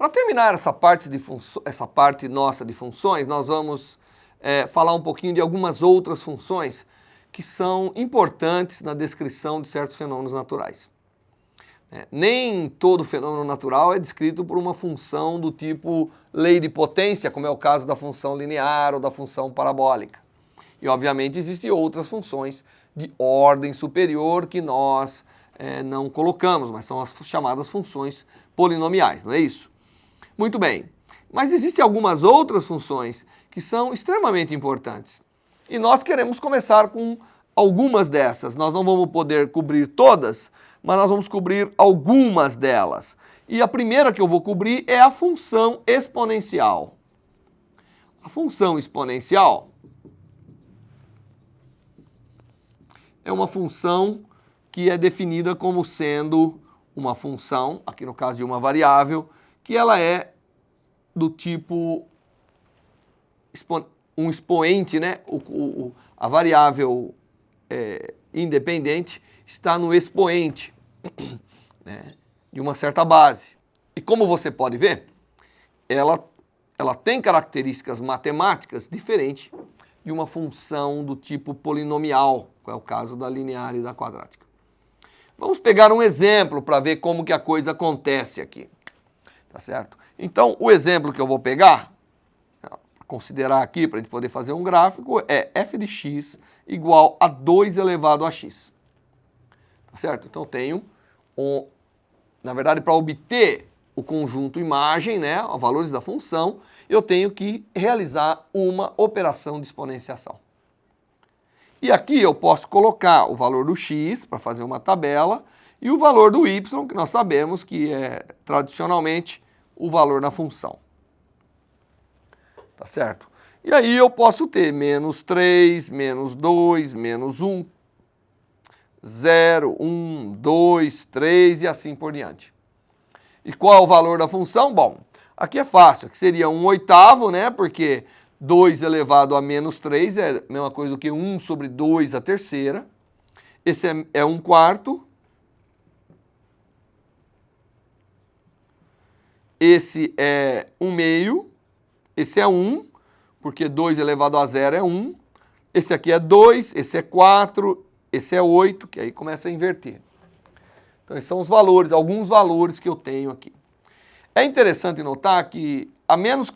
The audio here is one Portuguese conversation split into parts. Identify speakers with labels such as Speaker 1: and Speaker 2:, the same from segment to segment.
Speaker 1: Para terminar essa parte nossa de funções, nós vamos falar um pouquinho de algumas outras funções que são importantes na descrição de certos fenômenos naturais. Nem todo fenômeno natural é descrito por uma função do tipo lei de potência, como é o caso da função linear ou da função parabólica. E, obviamente, existem outras funções de ordem superior que nós não colocamos, mas são as chamadas funções polinomiais, não é isso? Muito bem, mas existem algumas outras funções que são extremamente importantes. E nós queremos começar com algumas dessas. Nós não vamos poder cobrir todas, mas nós vamos cobrir algumas delas. E a primeira que eu vou cobrir é a função exponencial. A função exponencial é uma função que é definida como sendo uma função, aqui no caso de uma variável, que ela é do tipo um expoente, né? A variável independente está no expoente, né, de uma certa base. E como você pode ver, ela tem características matemáticas diferentes de uma função do tipo polinomial, que é o caso da linear e da quadrática. Vamos pegar um exemplo para ver como que a coisa acontece aqui, tá certo? Então, o exemplo que eu vou pegar, considerar aqui para a gente poder fazer um gráfico, é f de x igual a 2 elevado a x. Tá certo? Então, eu tenho, na verdade, para obter o conjunto imagem, né, os valores da função, eu tenho que realizar uma operação de exponenciação. E aqui eu posso colocar o valor do x para fazer uma tabela e o valor do y, que nós sabemos que é tradicionalmente o valor da função. Tá certo? E aí eu posso ter menos 3, menos 2, menos 1, 0, 1, 2, 3 e assim por diante. E qual é o valor da função? Bom, aqui é fácil, aqui seria 1/8, né? Porque 2 elevado a menos 3 é a mesma coisa do que 1 sobre 2 a terceira. Esse é 1/4. Esse é 1/2. Esse é 1, porque 2 elevado a 0 é 1. Esse aqui é 2, esse é 4, esse é 8, que aí começa a inverter. Então, esses são os valores, alguns valores que eu tenho aqui. É interessante notar que, a menos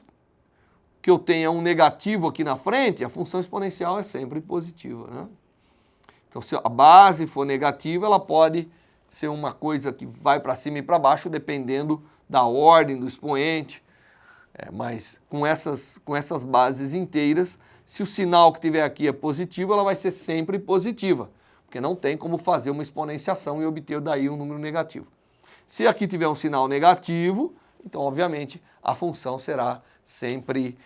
Speaker 1: que eu tenha um negativo aqui na frente, a função exponencial é sempre positiva, né? Então, se a base for negativa, ela pode ser uma coisa que vai para cima e para baixo, dependendo da ordem do expoente. Mas com essas bases inteiras, se o sinal que tiver aqui é positivo, ela vai ser sempre positiva, porque não tem como fazer uma exponenciação e obter daí um número negativo. Se aqui tiver um sinal negativo, então, obviamente, a função será sempre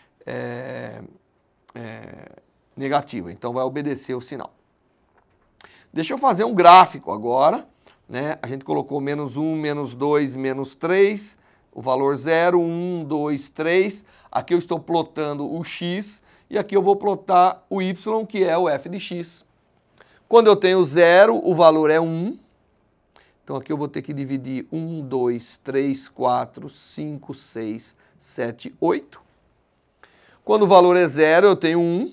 Speaker 1: negativa, então vai obedecer o sinal. Deixa eu fazer um gráfico agora, né? A gente colocou menos 1, menos 2, menos 3, o valor 0, 1, 2, 3. Aqui eu estou plotando o x e aqui eu vou plotar o y, que é o f de x. Quando eu tenho 0, o valor é 1. Então aqui eu vou ter que dividir 1, 2, 3, 4, 5, 6, 7, 8. Quando o valor é 0, eu tenho 1.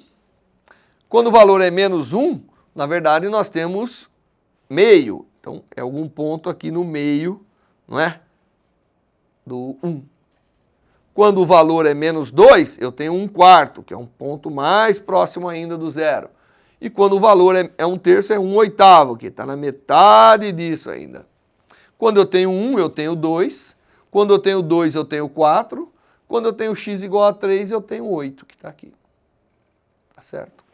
Speaker 1: Quando o valor é menos 1, na verdade nós temos meio. Então é algum ponto aqui no meio, não é? Do 1. Quando o valor é menos 2, eu tenho 1/4, que é um ponto mais próximo ainda do 0. E quando o valor é 1/3, é 1/8, que está na metade disso ainda. Quando eu tenho 1, eu tenho 2. Quando eu tenho 2, eu tenho 4. Quando eu tenho x igual a 3, eu tenho 8, que está aqui. Tá certo?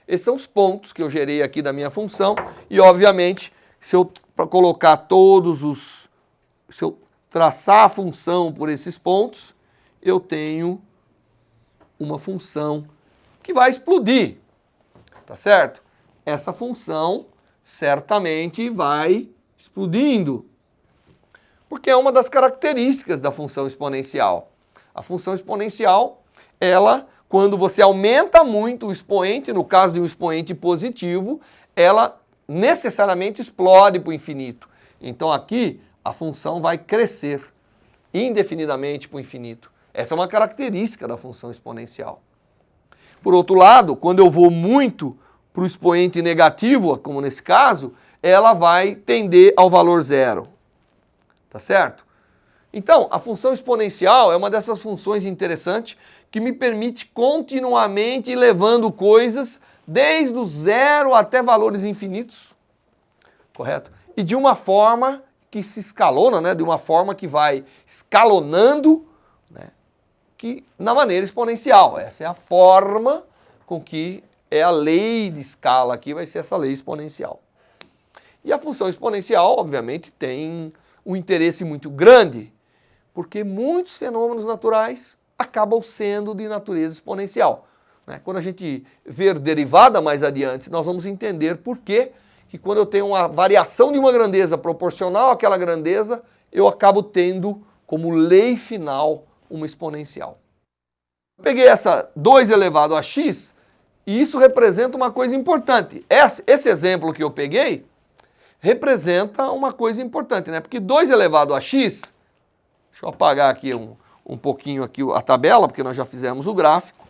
Speaker 1: Esses são os pontos que eu gerei aqui da minha função. E, obviamente, se eu colocar todos os... Se eu traçar a função por esses pontos, eu tenho uma função que vai explodir. Tá certo? Essa função certamente vai explodindo, porque é uma das características da função exponencial. A função exponencial, ela, quando você aumenta muito o expoente, no caso de um expoente positivo, ela necessariamente explode para o infinito. Então aqui a função vai crescer. indefinidamente para o infinito. Essa é uma característica da função exponencial. Por outro lado, quando eu vou muito para o expoente negativo, como nesse caso, ela vai tender ao valor zero. Tá certo? Então, a função exponencial é uma dessas funções interessantes que me permite continuamente ir levando coisas desde o zero até valores infinitos. Correto? E de uma forma que se escalona, né? De uma forma que vai escalonando, né? Que na maneira exponencial. Essa é a forma com que é a lei de escala aqui, vai ser essa lei exponencial. E a função exponencial, obviamente, tem um interesse muito grande, porque muitos fenômenos naturais acabam sendo de natureza exponencial. Né? Quando a gente ver derivada mais adiante, nós vamos entender por que quando eu tenho uma variação de uma grandeza proporcional àquela grandeza, eu acabo tendo como lei final uma exponencial. Eu peguei essa 2 elevado a x, e isso representa uma coisa importante. Esse exemplo que eu peguei representa uma coisa importante, né? Porque 2 elevado a x, deixa eu apagar aqui um pouquinho aqui a tabela, porque nós já fizemos o gráfico.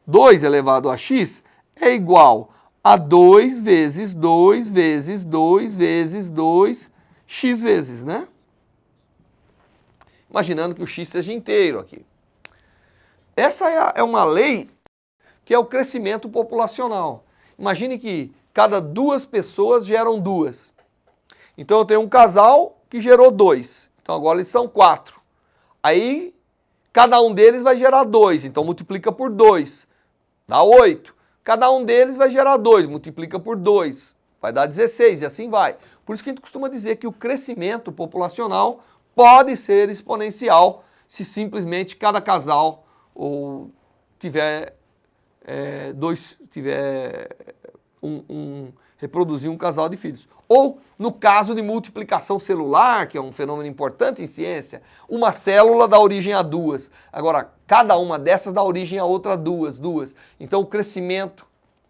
Speaker 1: 2 elevado a x é igual a 2 vezes 2 vezes 2 vezes 2, x vezes, né? Imaginando que o x seja inteiro aqui. Essa é uma lei que é o crescimento populacional. Imagine que cada 2 pessoas geram 2. Então eu tenho um casal que gerou 2. Então agora eles são 4. Aí cada um deles vai gerar 2. Então multiplica por 2. Dá 8. Cada um deles vai gerar 2. Multiplica por 2. Vai dar 16 e assim vai. Por isso que a gente costuma dizer que o crescimento populacional pode ser exponencial se simplesmente cada casal ou tiver reproduzir um casal de filhos. Ou, no caso de multiplicação celular, que é um fenômeno importante em ciência, uma célula dá origem a 2. Agora, cada uma dessas dá origem a outra 2. Então, o crescimento,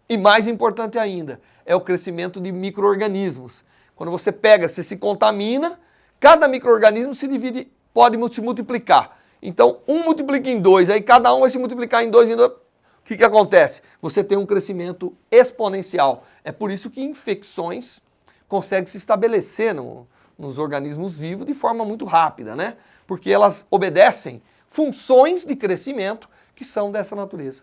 Speaker 1: e mais importante ainda, é o crescimento de micro-organismos. Quando você pega, você se contamina, cada micro-organismo se divide, pode se multiplicar. Então, um multiplica em 2, aí cada um vai se multiplicar em 2 em 2. O que acontece? Você tem um crescimento exponencial. É por isso que infecções conseguem se estabelecer nos organismos vivos de forma muito rápida, né? Porque elas obedecem funções de crescimento que são dessa natureza.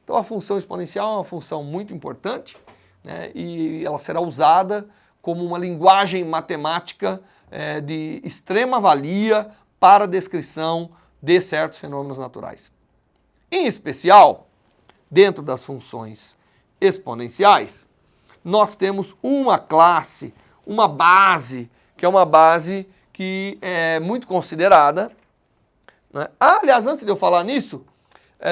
Speaker 1: Então a função exponencial é uma função muito importante, né? E ela será usada como uma linguagem matemática de extrema valia para a descrição de certos fenômenos naturais. Em especial, dentro das funções exponenciais, nós temos uma classe, uma base, que é uma base que é muito considerada, né? Aliás, antes de eu falar nisso,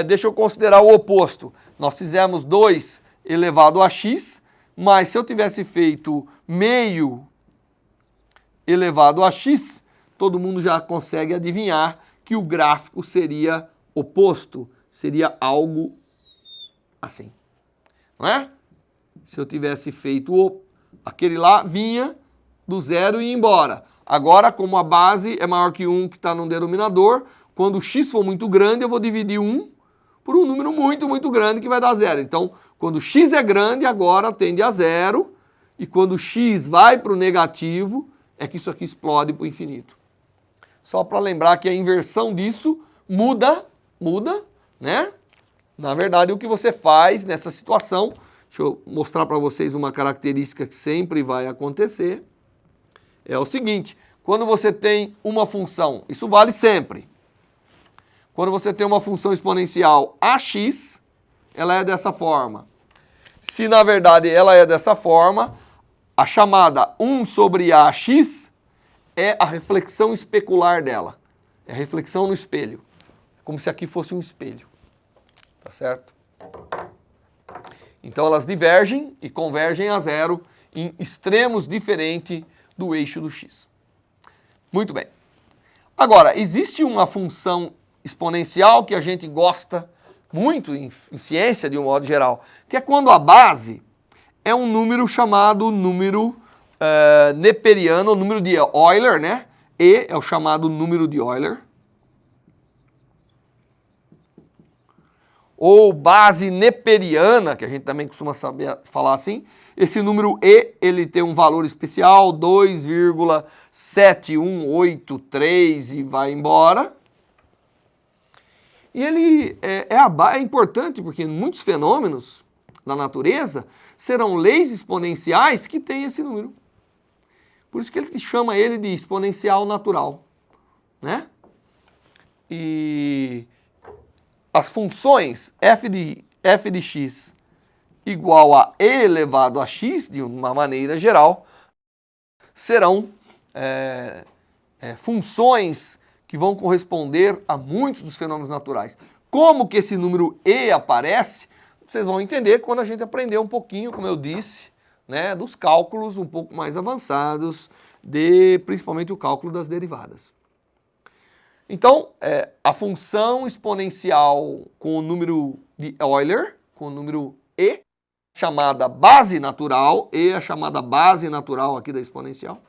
Speaker 1: deixa eu considerar o oposto. Nós fizemos 2 elevado a x, mas se eu tivesse feito meio elevado a x, todo mundo já consegue adivinhar que o gráfico seria oposto, seria algo assim, não é? Se eu tivesse feito aquele lá, vinha do zero e ia embora. Agora, como a base é maior que 1 que está no denominador, quando o x for muito grande, eu vou dividir 1 por um número muito, muito grande que vai dar zero. Então, quando x é grande, agora tende a zero, e quando x vai para o negativo, é que isso aqui explode para o infinito. Só para lembrar que a inversão disso muda, né? Na verdade, o que você faz nessa situação, deixa eu mostrar para vocês uma característica que sempre vai acontecer, é o seguinte: quando você tem uma função, isso vale sempre, quando você tem uma função exponencial ax, ela é dessa forma. Se na verdade ela é dessa forma, a chamada 1 sobre ax é a reflexão especular dela, é a reflexão no espelho, como se aqui fosse um espelho. Tá certo? Então elas divergem e convergem a zero em extremos diferentes do eixo do x. Muito bem. Agora, existe uma função exponencial que a gente gosta muito em ciência, de um modo geral, que é quando a base é um número chamado número neperiano, o número de Euler, né? E é o chamado número de Euler, ou base neperiana, que a gente também costuma saber falar assim. Esse número E, ele tem um valor especial, 2,7183 e vai embora. E ele é importante porque muitos fenômenos da natureza serão leis exponenciais que têm esse número. Por isso que ele chama ele de exponencial natural, né? E as funções f de x igual a e elevado a x, de uma maneira geral, serão funções que vão corresponder a muitos dos fenômenos naturais. Como que esse número e aparece, vocês vão entender quando a gente aprender um pouquinho, como eu disse, né, dos cálculos um pouco mais avançados, principalmente o cálculo das derivadas. Então, a função exponencial com o número de Euler, com o número e, chamada base natural, e a chamada base natural aqui da exponencial,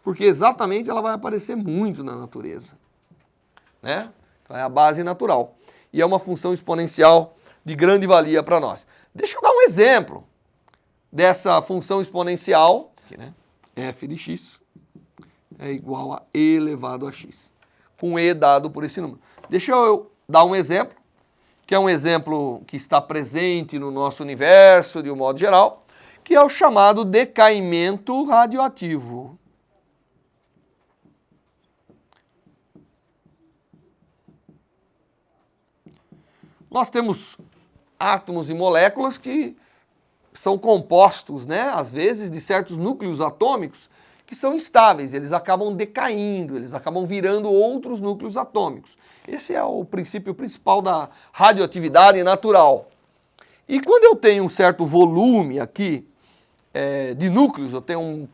Speaker 1: porque exatamente ela vai aparecer muito na natureza, né? Então é a base natural. E é uma função exponencial de grande valia para nós. Deixa eu dar um exemplo dessa função exponencial, aqui, né? F de x é igual a e elevado a x, com e dado por esse número. Deixa eu dar um exemplo, que é um exemplo que está presente no nosso universo, de um modo geral, que é o chamado decaimento radioativo. Nós temos átomos e moléculas que são compostos, né, às vezes, de certos núcleos atômicos que são instáveis, eles acabam decaindo, eles acabam virando outros núcleos atômicos. Esse é o princípio principal da radioatividade natural. E quando eu tenho um certo volume aqui de núcleos, eu tenho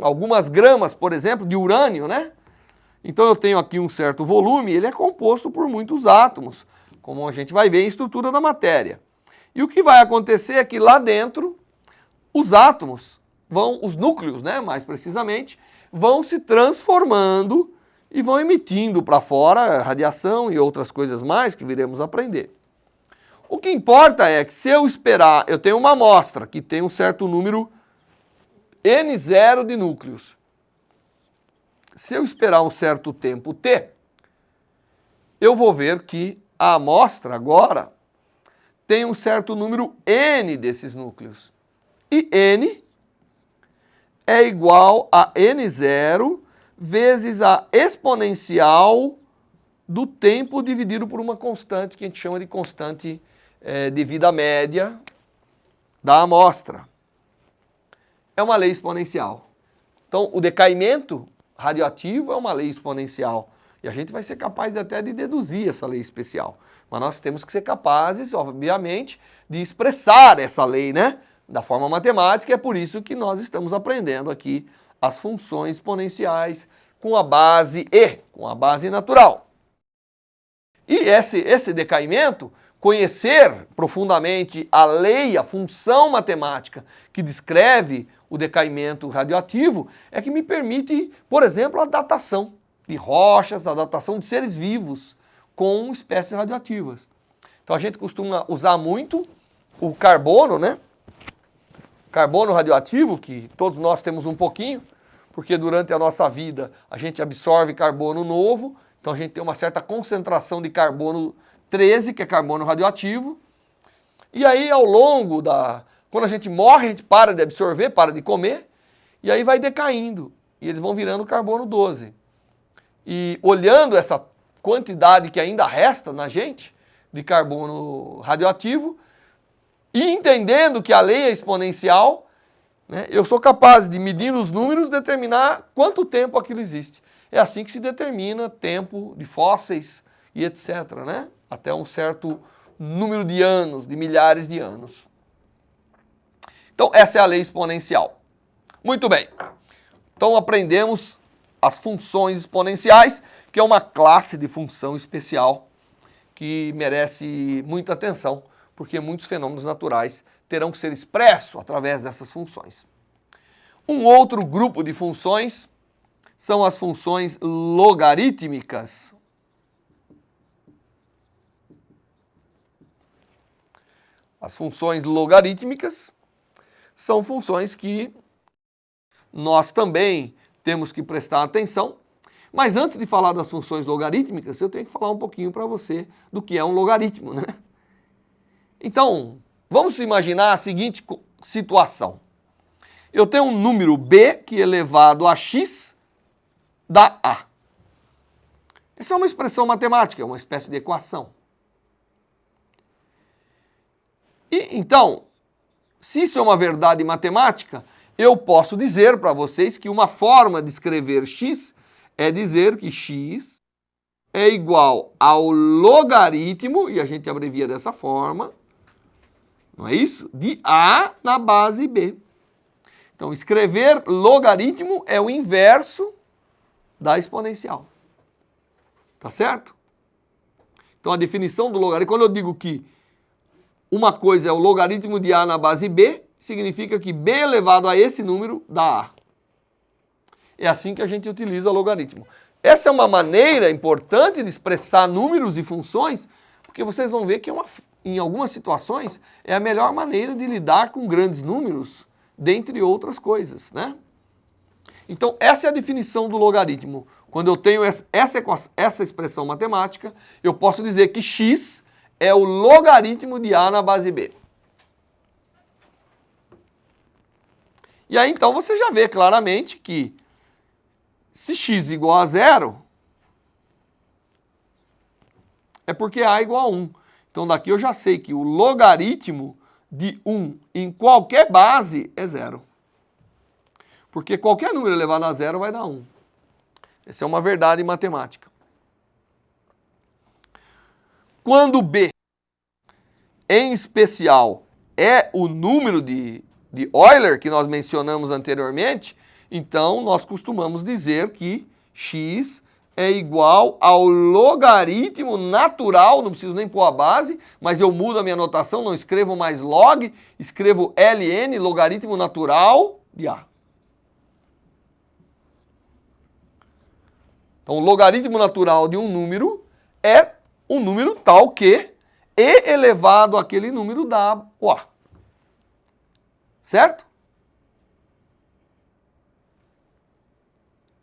Speaker 1: algumas gramas, por exemplo, de urânio, né? Então eu tenho aqui um certo volume, ele é composto por muitos átomos, como a gente vai ver em estrutura da matéria. E o que vai acontecer é que lá dentro, os átomos os núcleos, né, mais precisamente, vão se transformando e vão emitindo para fora radiação e outras coisas mais que viremos aprender. O que importa é que se eu esperar, eu tenho uma amostra que tem um certo número N0 de núcleos. Se eu esperar um certo tempo t, eu vou ver que a amostra agora tem um certo número N desses núcleos. E N é igual a N0 vezes a exponencial do tempo dividido por uma constante que a gente chama de constante de vida média da amostra. É uma lei exponencial. Então, o decaimento radioativo é uma lei exponencial. E a gente vai ser capaz até de deduzir essa lei especial. Mas nós temos que ser capazes, obviamente, de expressar essa lei, né? Da forma matemática, é por isso que nós estamos aprendendo aqui as funções exponenciais com a base E, com a base natural. E esse decaimento, conhecer profundamente a lei, a função matemática que descreve o decaimento radioativo, é que me permite, por exemplo, a datação de rochas, a datação de seres vivos com espécies radioativas. Então a gente costuma usar muito o carbono, né? Carbono radioativo, que todos nós temos um pouquinho, porque durante a nossa vida a gente absorve carbono novo, então a gente tem uma certa concentração de carbono 13, que é carbono radioativo, e aí ao longo quando a gente morre, a gente para de absorver, para de comer, e aí vai decaindo, e eles vão virando carbono 12. E olhando essa quantidade que ainda resta na gente, de carbono radioativo, e entendendo que a lei é exponencial, né, eu sou capaz de, medindo os números, determinar quanto tempo aquilo existe. É assim que se determina tempo de fósseis e etc., né? Até um certo número de anos, de milhares de anos. Então, essa é a lei exponencial. Muito bem. Então, aprendemos as funções exponenciais, que é uma classe de função especial que merece muita atenção, porque muitos fenômenos naturais terão que ser expressos através dessas funções. Um outro grupo de funções são as funções logarítmicas. As funções logarítmicas são funções que nós também temos que prestar atenção. Mas antes de falar das funções logarítmicas, eu tenho que falar um pouquinho para você do que é um logaritmo, né? Então, vamos imaginar a seguinte situação. Eu tenho um número b que elevado a x dá a. Essa é uma expressão matemática, é uma espécie de equação. E então, se isso é uma verdade matemática, eu posso dizer para vocês que uma forma de escrever x é dizer que x é igual ao logaritmo, e a gente abrevia dessa forma, não é isso? De a na base b. Então, escrever logaritmo é o inverso da exponencial. Tá certo? Então, a definição do logaritmo, quando eu digo que uma coisa é o logaritmo de a na base b, significa que b elevado a esse número dá a. É assim que a gente utiliza logaritmo. Essa é uma maneira importante de expressar números e funções, porque vocês vão ver que em algumas situações é a melhor maneira de lidar com grandes números, dentre outras coisas, né? Então, essa é a definição do logaritmo. Quando eu tenho essa expressão matemática, eu posso dizer que x é o logaritmo de a na base b. E aí, então, você já vê claramente que se x igual a 0, é porque a igual a 1. Então, daqui eu já sei que o logaritmo de 1 em qualquer base é 0. Porque qualquer número elevado a 0 vai dar 1. Essa é uma verdade matemática. Quando b, em especial, é o número de Euler que nós mencionamos anteriormente, então nós costumamos dizer que x é igual ao logaritmo natural, não preciso nem pôr a base, mas eu mudo a minha notação, não escrevo mais log, escrevo ln, logaritmo natural de a. Então, o logaritmo natural de um número é um número tal que e elevado àquele número dá o a. Certo?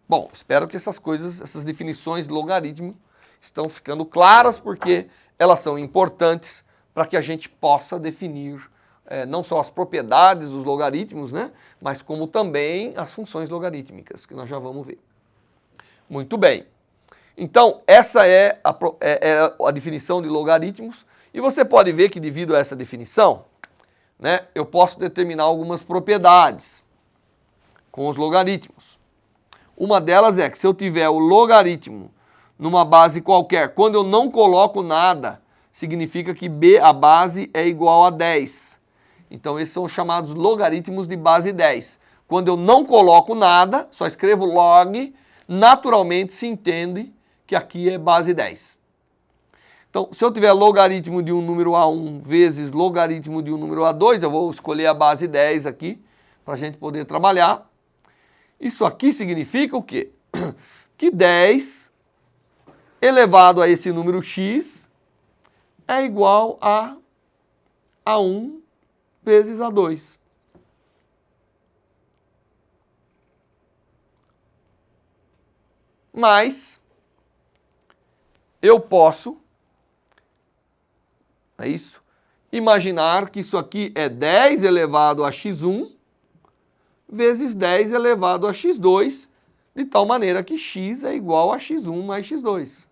Speaker 1: Bom, espero que essas definições de logaritmo estão ficando claras, porque elas são importantes para que a gente possa definir não só as propriedades dos logaritmos, né, mas como também as funções logarítmicas, que nós já vamos ver. Muito bem. Então, essa é a definição de logaritmos, e você pode ver que devido a essa definição, né, eu posso determinar algumas propriedades com os logaritmos. Uma delas é que se eu tiver o logaritmo numa base qualquer, quando eu não coloco nada, significa que b, a base, é igual a 10. Então, esses são os chamados logaritmos de base 10. Quando eu não coloco nada, só escrevo log, naturalmente se entende que aqui é base 10. Então, se eu tiver logaritmo de um número A1 vezes logaritmo de um número A2, eu vou escolher a base 10 aqui, para a gente poder trabalhar. Isso aqui significa o quê? Que 10 elevado a esse número x é igual a A1 vezes A2. Mas eu posso, é isso, imaginar que isso aqui é 10 elevado a x1 vezes 10 elevado a x2, de tal maneira que x é igual a x1 mais x2.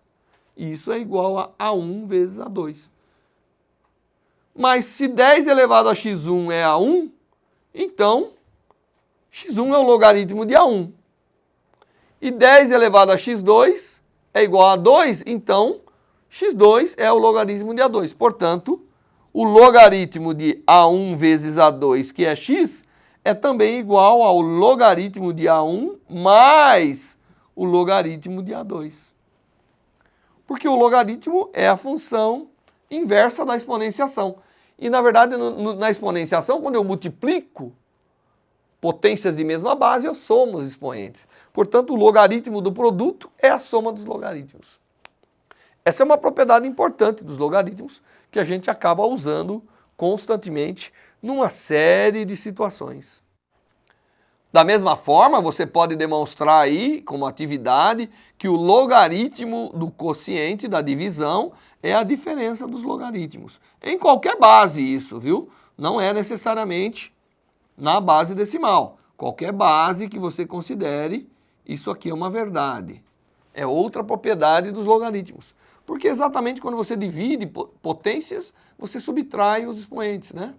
Speaker 1: Isso é igual a A1 vezes A2. Mas se 10 elevado a x1 é A1, então x1 é o logaritmo de A1. E 10 elevado a x2 é igual a 2, então x2 é o logaritmo de A2. Portanto, o logaritmo de A1 vezes A2, que é x, é também igual ao logaritmo de A1 mais o logaritmo de A2. Porque o logaritmo é a função inversa da exponenciação. E, na verdade, na exponenciação, quando eu multiplico, potências de mesma base, eu somo os expoentes. Portanto, o logaritmo do produto é a soma dos logaritmos. Essa é uma propriedade importante dos logaritmos que a gente acaba usando constantemente numa série de situações. Da mesma forma, você pode demonstrar aí, como atividade, que o logaritmo do quociente da divisão é a diferença dos logaritmos. Em qualquer base isso, viu? Não é necessariamente na base decimal. Qualquer base que você considere, isso aqui é uma verdade. É outra propriedade dos logaritmos. Porque exatamente quando você divide potências, você subtrai os expoentes, né?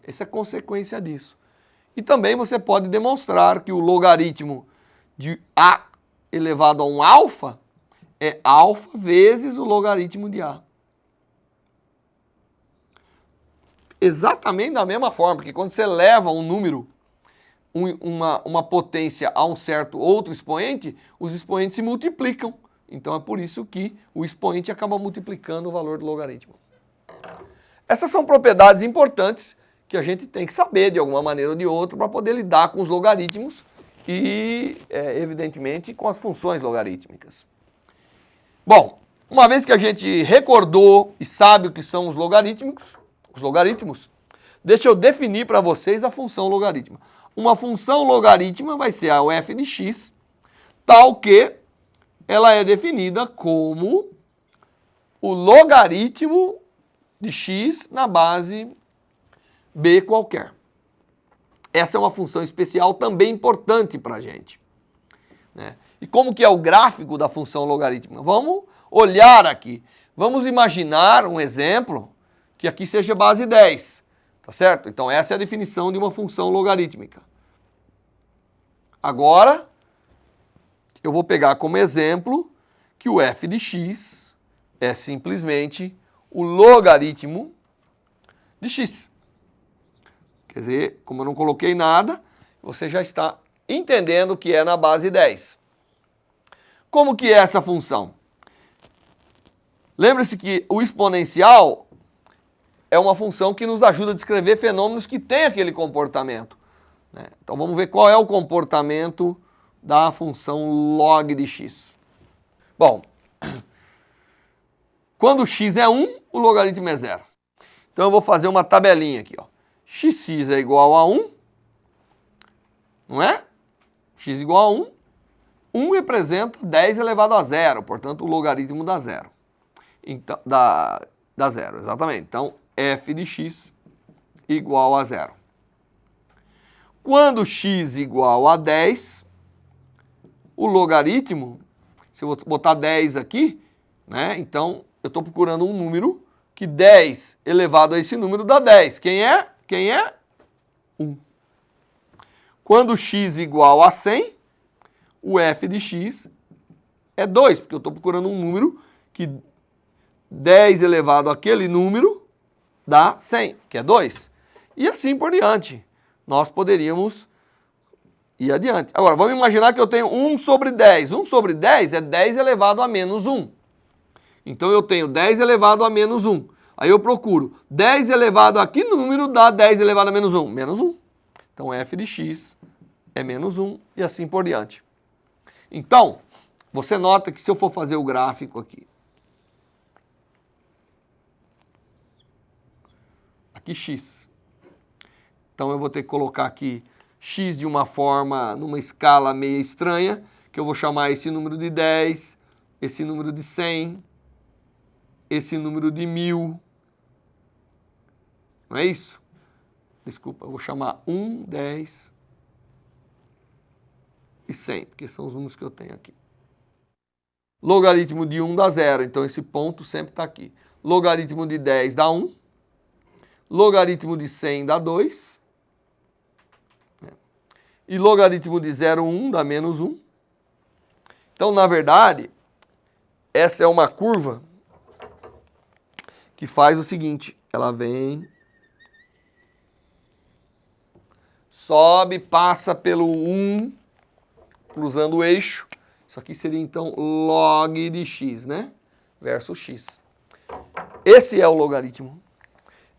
Speaker 1: Essa é a consequência disso. E também você pode demonstrar que o logaritmo de A elevado a um alfa é alfa vezes o logaritmo de A. Exatamente da mesma forma, porque quando você leva um número, uma potência a um certo outro expoente, os expoentes se multiplicam. Então é por isso que o expoente acaba multiplicando o valor do logaritmo. Essas são propriedades importantes que a gente tem que saber de alguma maneira ou de outra para poder lidar com os logaritmos e, evidentemente, com as funções logarítmicas. Bom, uma vez que a gente recordou e sabe o que são os logaritmos, deixa eu definir para vocês a função logarítmica. Uma função logarítmica vai ser a f de x, tal que ela é definida como o logaritmo de x na base b qualquer. Essa é uma função especial também importante para a gente, né? E como que é o gráfico da função logarítmica? Vamos olhar aqui. Vamos imaginar um exemplo que aqui seja base 10, tá certo? Então essa é a definição de uma função logarítmica. Agora, eu vou pegar como exemplo que o f de x é simplesmente o logaritmo de x. Quer dizer, como eu não coloquei nada, você já está entendendo que é na base 10. Como que é essa função? Lembre-se que o exponencial é uma função que nos ajuda a descrever fenômenos que têm aquele comportamento, né? Então vamos ver qual é o comportamento da função log de x. Bom, quando x é 1, o logaritmo é 0. Então eu vou fazer uma tabelinha aqui, ó. Xx é igual a 1, não é? X igual a 1. 1 representa 10 elevado a 0, portanto o logaritmo dá 0. Então, dá 0, exatamente. Então f de x igual a 0. Quando x igual a 10, o logaritmo, se eu botar 10 aqui, né? Então eu estou procurando um número que 10 elevado a esse número dá 10. Quem é? 1. Quando x igual a 100, o f de x é 2, porque eu estou procurando um número que 10 elevado àquele número dá 100, que é 2. E assim por diante. Nós poderíamos ir adiante. Agora, vamos imaginar que eu tenho 1 sobre 10. 1 sobre 10 é 10 elevado a menos 1. Então eu tenho 10 elevado a menos 1. Aí eu procuro 10 elevado a que número dá 10 elevado a menos 1? Menos 1. Então f de x é menos 1 e assim por diante. Então, você nota que se eu for fazer o gráfico aqui, aqui x. Então eu vou ter que colocar aqui x de uma forma, numa escala meio estranha, que eu vou chamar esse número de 10, esse número de 100, esse número de 1000. Não é isso? Desculpa, eu vou chamar 1, 10 e 100, porque são os números que eu tenho aqui. Logaritmo de 1 dá 0, então esse ponto sempre está aqui. Logaritmo de 10 dá 1. Logaritmo de 100 dá 2. E logaritmo de 0,1 dá menos 1. Então, na verdade, essa é uma curva que faz o seguinte. Ela vem, sobe, passa pelo 1, cruzando o eixo. Isso aqui seria, então, log de x, né? Versus x. Esse é o logaritmo.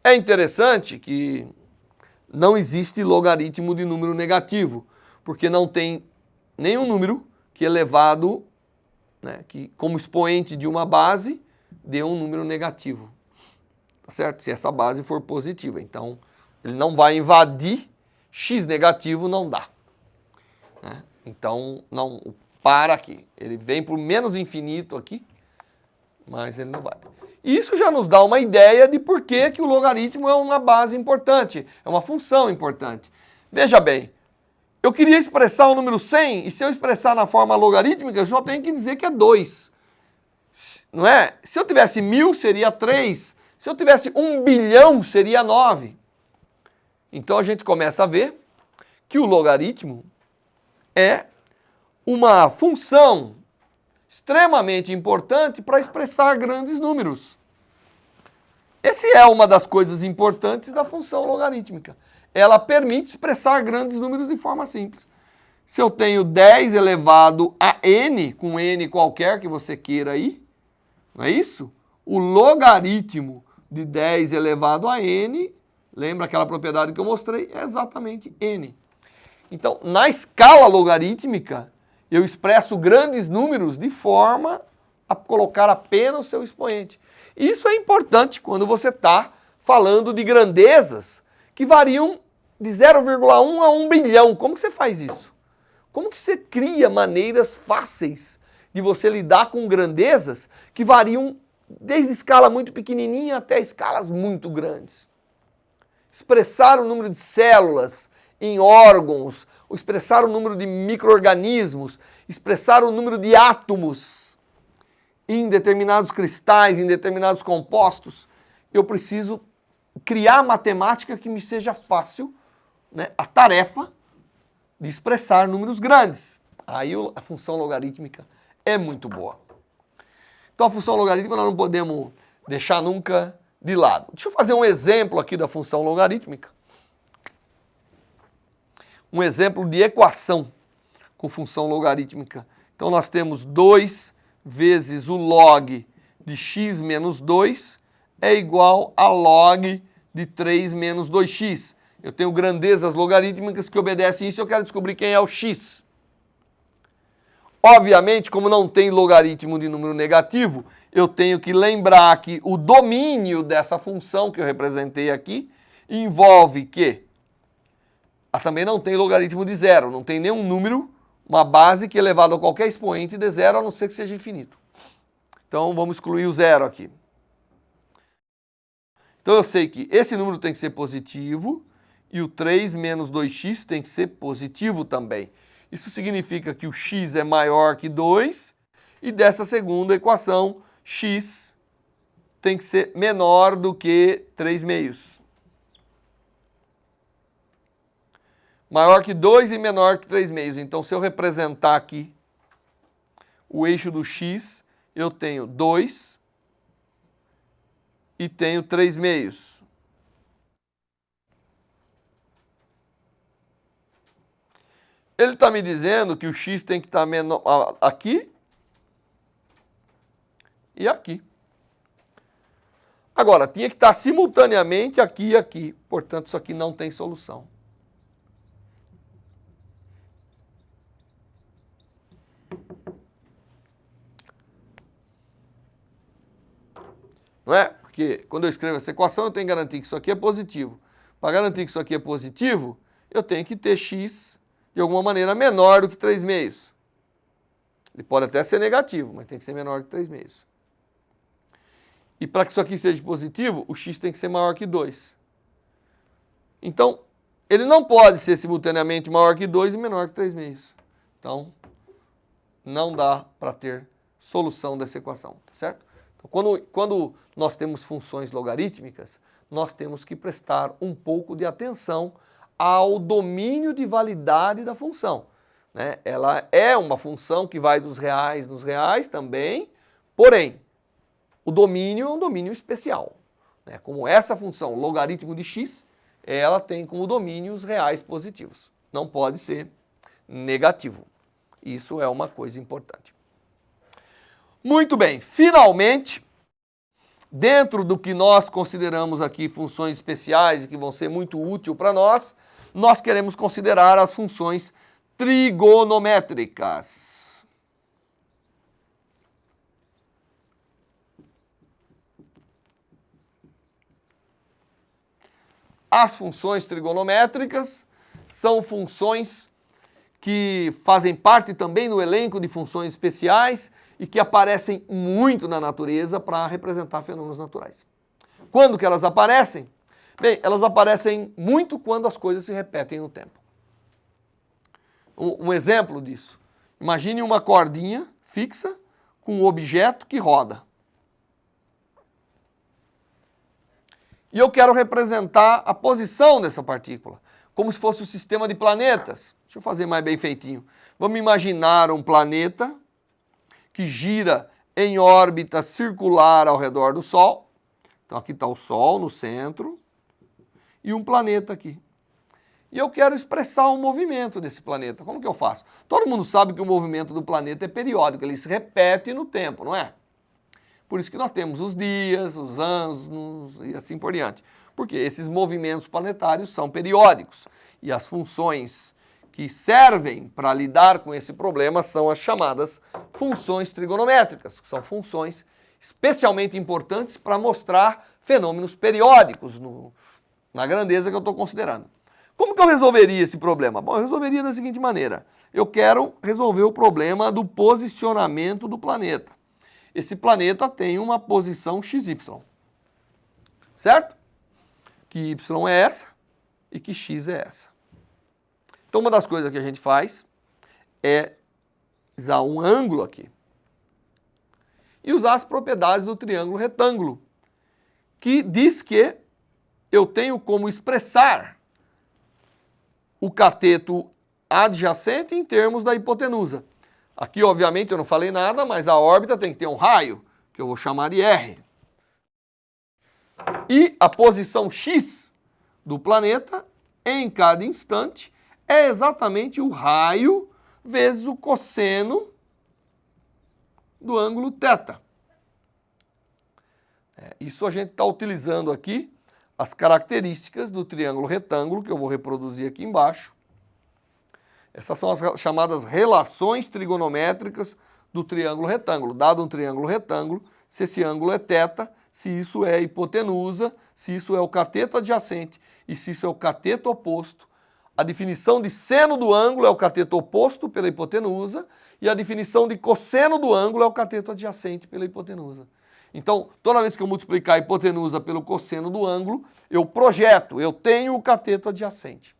Speaker 1: É interessante que, não existe logaritmo de número negativo, porque não tem nenhum número que elevado, né, que como expoente de uma base, dê um número negativo. Tá certo? Se essa base for positiva. Então, ele não vai invadir, x negativo não dá. Né? Então, não para aqui. Ele vem para o menos infinito aqui, mas ele não vai. Isso já nos dá uma ideia de por que o logaritmo é uma base importante, é uma função importante. Veja bem, eu queria expressar o número 100, e se eu expressar na forma logarítmica, eu só tenho que dizer que é 2. Não é? Se eu tivesse 1000, seria 3. Se eu tivesse 1 bilhão, seria 9. Então a gente começa a ver que o logaritmo é uma função extremamente importante para expressar grandes números. Essa é uma das coisas importantes da função logarítmica. Ela permite expressar grandes números de forma simples. Se eu tenho 10 elevado a n, com n qualquer que você queira aí, não é isso? O logaritmo de 10 elevado a n, lembra aquela propriedade que eu mostrei? É exatamente n. Então, na escala logarítmica, eu expresso grandes números de forma a colocar apenas o seu expoente. Isso é importante quando você está falando de grandezas que variam de 0,1 a 1 bilhão. Como que você faz isso? Como que você cria maneiras fáceis de você lidar com grandezas que variam desde escala muito pequenininha até escalas muito grandes? Expressar o número de células em órgãos, ou expressar o número de micro-organismos, expressar o número de átomos em determinados cristais, em determinados compostos, eu preciso criar matemática que me seja fácil, né, a tarefa de expressar números grandes. Aí a função logarítmica é muito boa. Então a função logarítmica nós não podemos deixar nunca de lado. Deixa eu fazer um exemplo aqui da função logarítmica. Um exemplo de equação com função logarítmica. Então nós temos 2 vezes o log de x menos 2 é igual a log de 3 menos 2x. Eu tenho grandezas logarítmicas que obedecem isso e eu quero descobrir quem é o x. Obviamente, como não tem logaritmo de número negativo, eu tenho que lembrar que o domínio dessa função que eu representei aqui envolve que também não tem logaritmo de zero, não tem nenhum número, uma base que elevado a qualquer expoente dê zero, a não ser que seja infinito. Então vamos excluir o zero aqui. Então eu sei que esse número tem que ser positivo e o 3 menos 2x tem que ser positivo também. Isso significa que o x é maior que 2 e dessa segunda equação, x tem que ser menor do que 3 meios. Maior que 2 e menor que 3 meios. Então, se eu representar aqui o eixo do x, eu tenho 2 e tenho 3 meios. Ele está me dizendo que o x tem que estar menor aqui e aqui. Agora, tinha que estar simultaneamente aqui e aqui. Portanto, isso aqui não tem solução. Não é? Porque quando eu escrevo essa equação, eu tenho que garantir que isso aqui é positivo. Para garantir que isso aqui é positivo, eu tenho que ter x de alguma maneira menor do que 3 meios. Ele pode até ser negativo, mas tem que ser menor que 3 meios. E para que isso aqui seja positivo, o x tem que ser maior que 2. Então, ele não pode ser simultaneamente maior que 2 e menor que 3 meios. Então, não dá para ter solução dessa equação, tá certo? Quando nós temos funções logarítmicas, nós temos que prestar um pouco de atenção ao domínio de validade da função. Né? Ela é uma função que vai dos reais nos reais também, porém, o domínio é um domínio especial. Né? Como essa função, logaritmo de x, ela tem como domínio os reais positivos. Não pode ser negativo. Isso é uma coisa importante. Muito bem, finalmente, dentro do que nós consideramos aqui funções especiais e que vão ser muito úteis para nós, nós queremos considerar as funções trigonométricas. As funções trigonométricas são funções que fazem parte também do elenco de funções especiais e que aparecem muito na natureza para representar fenômenos naturais. Quando que elas aparecem? Bem, elas aparecem muito quando as coisas se repetem no tempo. Um exemplo disso, imagine uma cordinha fixa com um objeto que roda. E eu quero representar a posição dessa partícula, como se fosse um sistema de planetas. Deixa eu fazer mais bem feitinho. Vamos imaginar um planeta que gira em órbita circular ao redor do Sol. Então aqui está o Sol no centro e um planeta aqui. E eu quero expressar o movimento desse planeta. Como que eu faço? Todo mundo sabe que o movimento do planeta é periódico, ele se repete no tempo, não é? Por isso que nós temos os dias, os anos e assim por diante. Porque esses movimentos planetários são periódicos. E as funções que servem para lidar com esse problema são as chamadas funções trigonométricas, que são funções especialmente importantes para mostrar fenômenos periódicos na grandeza que eu estou considerando. Como que eu resolveria esse problema? Bom, eu resolveria da seguinte maneira. Eu quero resolver o problema do posicionamento do planeta. Esse planeta tem uma posição XY, certo? Que Y é essa e que X é essa. Então, uma das coisas que a gente faz é usar um ângulo aqui e usar as propriedades do triângulo retângulo, que diz que eu tenho como expressar o cateto adjacente em termos da hipotenusa. Aqui, obviamente, eu não falei nada, mas a órbita tem que ter um raio, que eu vou chamar de R. E a posição X do planeta, em cada instante, é exatamente o raio vezes o cosseno do ângulo θ. Isso a gente está utilizando aqui as características do triângulo retângulo, que eu vou reproduzir aqui embaixo. Essas são as chamadas relações trigonométricas do triângulo retângulo. Dado um triângulo retângulo, se esse ângulo é θ, se isso é hipotenusa, se isso é o cateto adjacente e se isso é o cateto oposto. A definição de seno do ângulo é o cateto oposto pela hipotenusa e a definição de cosseno do ângulo é o cateto adjacente pela hipotenusa. Então, toda vez que eu multiplicar a hipotenusa pelo cosseno do ângulo, eu projeto, eu tenho o cateto adjacente,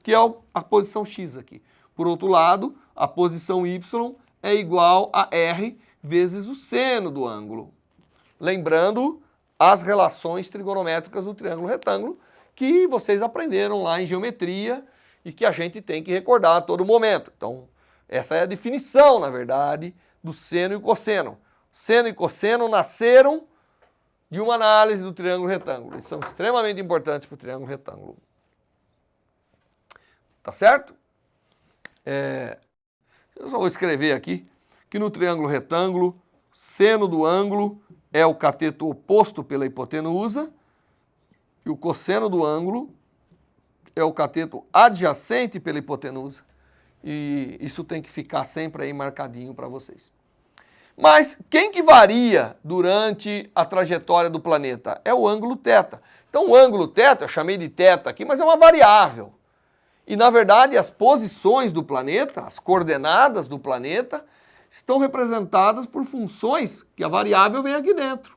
Speaker 1: que é a posição X aqui. Por outro lado, a posição Y é igual a R vezes o seno do ângulo. Lembrando as relações trigonométricas do triângulo retângulo, que vocês aprenderam lá em geometria e que a gente tem que recordar a todo momento. Então, essa é a definição, na verdade, do seno e o cosseno. Seno e cosseno nasceram de uma análise do triângulo retângulo. Eles são extremamente importantes para o triângulo retângulo. Tá certo? Eu só vou escrever aqui que no triângulo retângulo, seno do ângulo é o cateto oposto pela hipotenusa e o cosseno do ângulo é o cateto adjacente pela hipotenusa. E isso tem que ficar sempre aí marcadinho para vocês. Mas quem que varia durante a trajetória do planeta? É o ângulo θ. Então o ângulo θ, eu chamei de θ aqui, mas é uma variável. E na verdade as posições do planeta, as coordenadas do planeta, estão representadas por funções que a variável vem aqui dentro.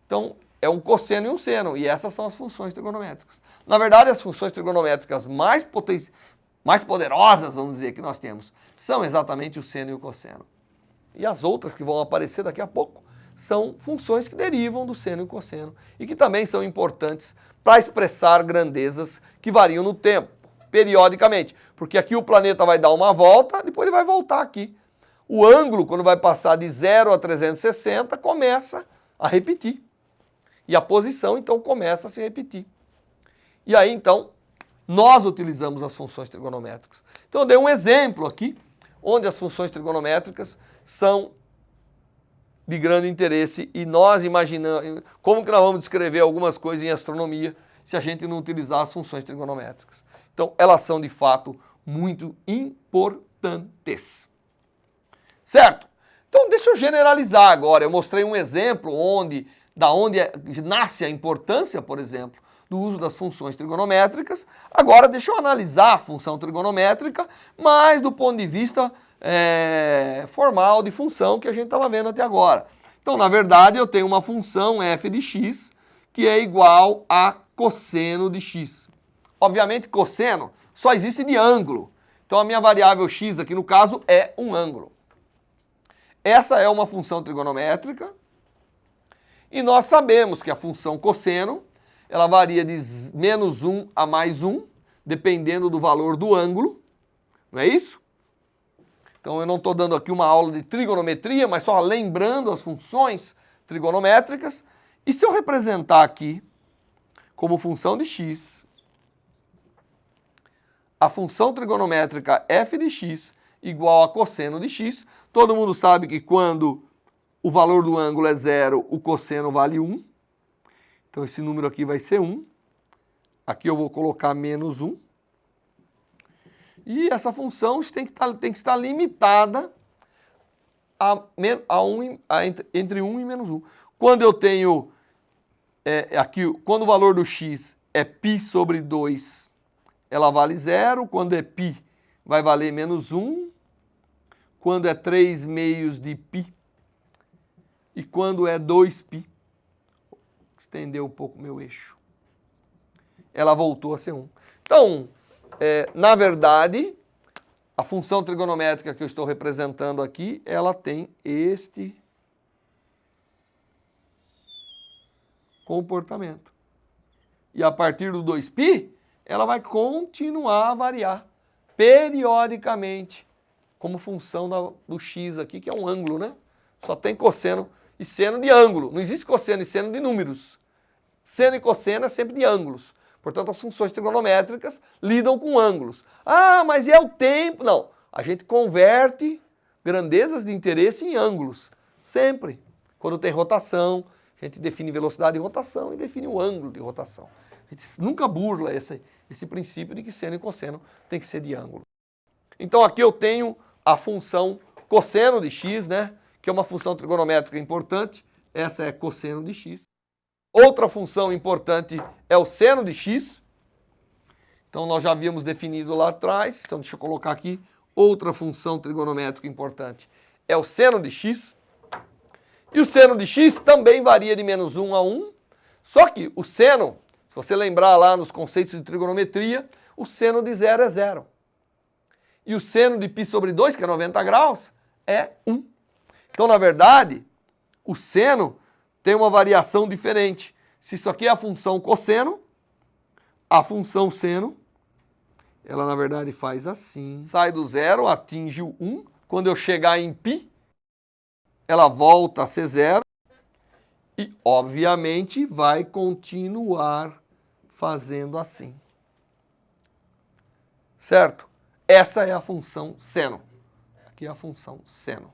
Speaker 1: Então é um cosseno e um seno, e essas são as funções trigonométricas. Na verdade as funções trigonométricas mais poderosas, vamos dizer, que nós temos, são exatamente o seno e o cosseno. E as outras que vão aparecer daqui a pouco são funções que derivam do seno e cosseno e que também são importantes para expressar grandezas que variam no tempo, periodicamente. Porque aqui o planeta vai dar uma volta, depois ele vai voltar aqui. O ângulo, quando vai passar de 0 a 360, começa a repetir. E a posição, então, começa a se repetir. E aí, então, nós utilizamos as funções trigonométricas. Então, eu dei um exemplo aqui, onde as funções trigonométricas são de grande interesse e nós imaginamos como que nós vamos descrever algumas coisas em astronomia se a gente não utilizar as funções trigonométricas. Então, elas são de fato muito importantes. Certo? Então, deixa eu generalizar agora. Eu mostrei um exemplo da onde nasce a importância, por exemplo, do uso das funções trigonométricas. Agora, deixa eu analisar a função trigonométrica, mas do ponto de vista formal de função que a gente estava vendo até agora. Então, na verdade, eu tenho uma função f de x que é igual a cosseno de x. Obviamente, cosseno só existe de ângulo. Então, a minha variável x aqui, no caso, é um ângulo. Essa é uma função trigonométrica. E nós sabemos que a função cosseno, ela varia de menos 1 a mais 1, dependendo do valor do ângulo. Não é isso? Então, eu não estou dando aqui uma aula de trigonometria, mas só lembrando as funções trigonométricas. E se eu representar aqui como função de x, a função trigonométrica f de x igual a cosseno de x, todo mundo sabe que quando o valor do ângulo é 0, o cosseno vale 1. Então, esse número aqui vai ser 1. Aqui eu vou colocar menos 1. E essa função tem que estar limitada entre 1 e menos 1. Quando eu tenho quando o valor do x é π sobre 2, ela vale 0. Quando é π, vai valer menos 1. Quando é 3 meios de π. E quando é 2π, estendeu um pouco o meu eixo, ela voltou a ser 1. Então, na verdade, a função trigonométrica que eu estou representando aqui, ela tem este comportamento. E a partir do 2π, ela vai continuar a variar periodicamente, como função do x aqui, que é um ângulo, né? Só tem cosseno e seno de ângulo. Não existe cosseno e seno de números. Seno e cosseno é sempre de ângulos. Portanto, as funções trigonométricas lidam com ângulos. Ah, mas é o tempo? Não. A gente converte grandezas de interesse em ângulos. Sempre. Quando tem rotação, a gente define velocidade de rotação e define o ângulo de rotação. A gente nunca burla esse princípio de que seno e cosseno tem que ser de ângulo. Então, aqui eu tenho a função cosseno de x, né? Que é uma função trigonométrica importante. Essa é cosseno de x. Outra função importante é o seno de x. Então, nós já havíamos definido lá atrás. Então, deixa eu colocar aqui. Outra função trigonométrica importante é o seno de x. E o seno de x também varia de menos 1 a 1. Só que o seno, se você lembrar lá nos conceitos de trigonometria, o seno de 0 é 0. E o seno de π sobre 2, que é 90 graus, é 1. Então, na verdade, o seno tem uma variação diferente. Se isso aqui é a função cosseno, a função seno, ela na verdade faz assim. Sai do 0, atinge o 1. Quando eu chegar em π, ela volta a ser 0. E, obviamente, vai continuar fazendo assim. Certo? Essa é a função seno. Aqui é a função seno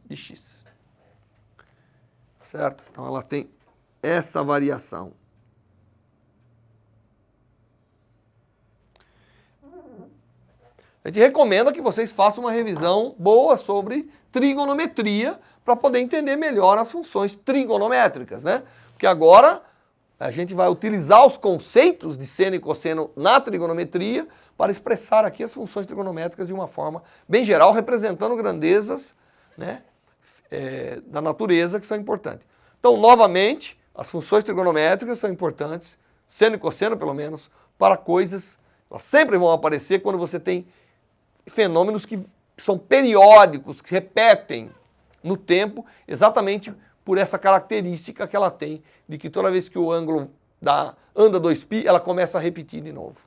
Speaker 1: de x. Certo? Então, ela tem essa variação. A gente recomenda que vocês façam uma revisão boa sobre trigonometria para poder entender melhor as funções trigonométricas, né? Porque agora a gente vai utilizar os conceitos de seno e cosseno na trigonometria para expressar aqui as funções trigonométricas de uma forma bem geral, representando grandezas, né, da natureza que são importantes. Então, novamente, as funções trigonométricas são importantes, seno e cosseno pelo menos, para coisas, elas sempre vão aparecer quando você tem fenômenos que são periódicos, que se repetem no tempo, exatamente por essa característica que ela tem, de que toda vez que o ângulo anda 2π, ela começa a repetir de novo.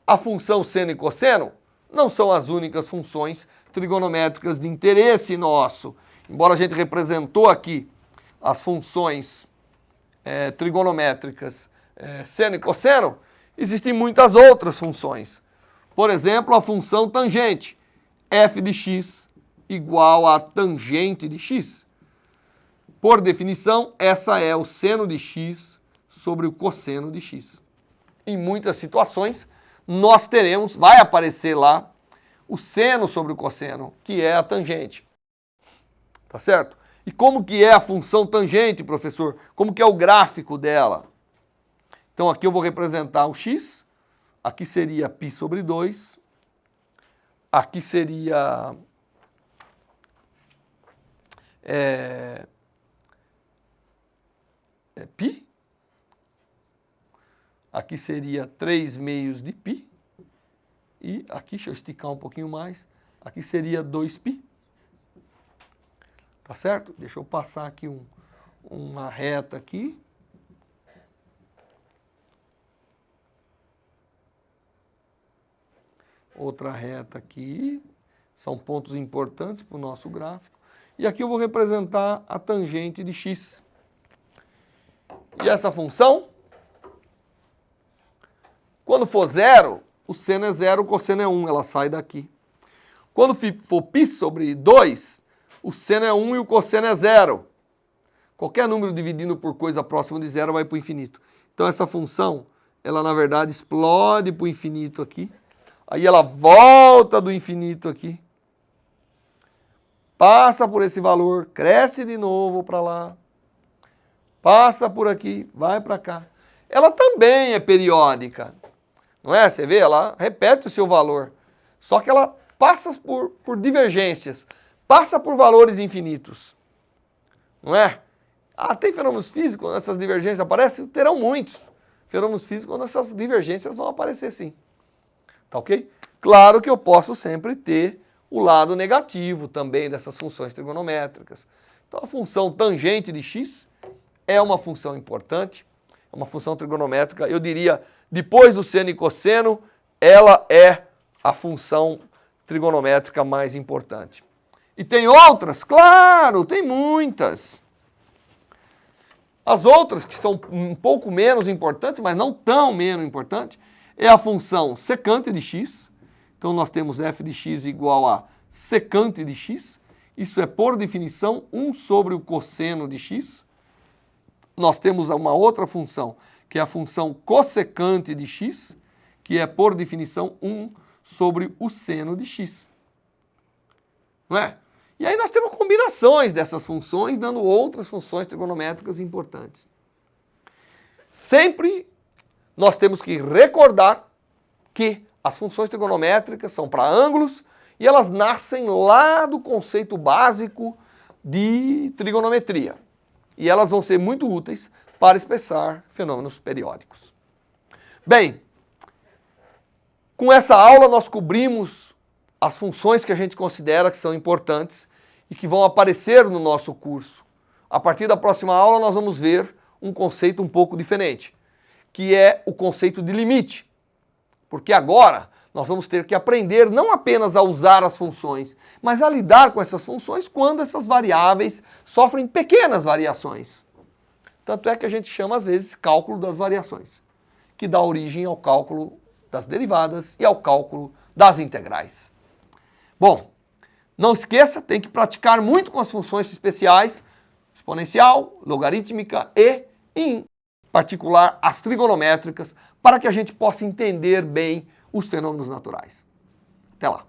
Speaker 1: A função seno e cosseno não são as únicas funções trigonométricas de interesse nosso. Embora a gente representou aqui as funções trigonométricas seno e cosseno, existem muitas outras funções. Por exemplo, a função tangente, f de x igual a tangente de x. Por definição, essa é o seno de x sobre o cosseno de x. Em muitas situações, nós teremos, vai aparecer lá, o seno sobre o cosseno, que é a tangente. Tá certo? E como que é a função tangente, professor? Como que é o gráfico dela? Então aqui eu vou representar o x, aqui seria π sobre 2, aqui seria π, aqui seria 3 meios de π, e aqui, deixa eu esticar um pouquinho mais, aqui seria 2π. Tá certo? Deixa eu passar aqui uma reta aqui. Outra reta aqui. São pontos importantes para o nosso gráfico. E aqui eu vou representar a tangente de x. E essa função, quando for zero, o seno é zero, o cosseno é 1, ela sai daqui. Quando for π sobre 2, o seno é 1 e o cosseno é 0. Qualquer número dividindo por coisa próxima de zero vai para o infinito. Então essa função, ela na verdade explode para o infinito aqui. Aí ela volta do infinito aqui. Passa por esse valor, cresce de novo para lá. Passa por aqui, vai para cá. Ela também é periódica. Não é? Você vê, ela repete o seu valor. Só que ela passa por divergências. Passa por valores infinitos. Não é? Tem fenômenos físicos, quando essas divergências aparecem, terão muitos. Fenômenos físicos, quando essas divergências vão aparecer sim. Tá ok? Claro que eu posso sempre ter o lado negativo também dessas funções trigonométricas. Então a função tangente de x é uma função importante, é uma função trigonométrica. Eu diria, depois do seno e cosseno, ela é a função trigonométrica mais importante. E tem outras? Claro, tem muitas. As outras, que são um pouco menos importantes, mas não tão menos importantes, é a função secante de x. Então nós temos f de x igual a secante de x. Isso é, por definição, 1 sobre o cosseno de x. Nós temos uma outra função, que é a função cossecante de x, que é, por definição, 1 sobre o seno de x. Não é? E aí nós temos combinações dessas funções, dando outras funções trigonométricas importantes. Sempre nós temos que recordar que as funções trigonométricas são para ângulos e elas nascem lá do conceito básico de trigonometria. E elas vão ser muito úteis para expressar fenômenos periódicos. Bem, com essa aula nós cobrimos as funções que a gente considera que são importantes e que vão aparecer no nosso curso. A partir da próxima aula nós vamos ver um conceito um pouco diferente, que é o conceito de limite. Porque agora nós vamos ter que aprender não apenas a usar as funções, mas a lidar com essas funções quando essas variáveis sofrem pequenas variações. Tanto é que a gente chama às vezes cálculo das variações, que dá origem ao cálculo das derivadas e ao cálculo das integrais. Bom, não esqueça, tem que praticar muito com as funções especiais, exponencial, logarítmica e, em particular, as trigonométricas, para que a gente possa entender bem os fenômenos naturais. Até lá!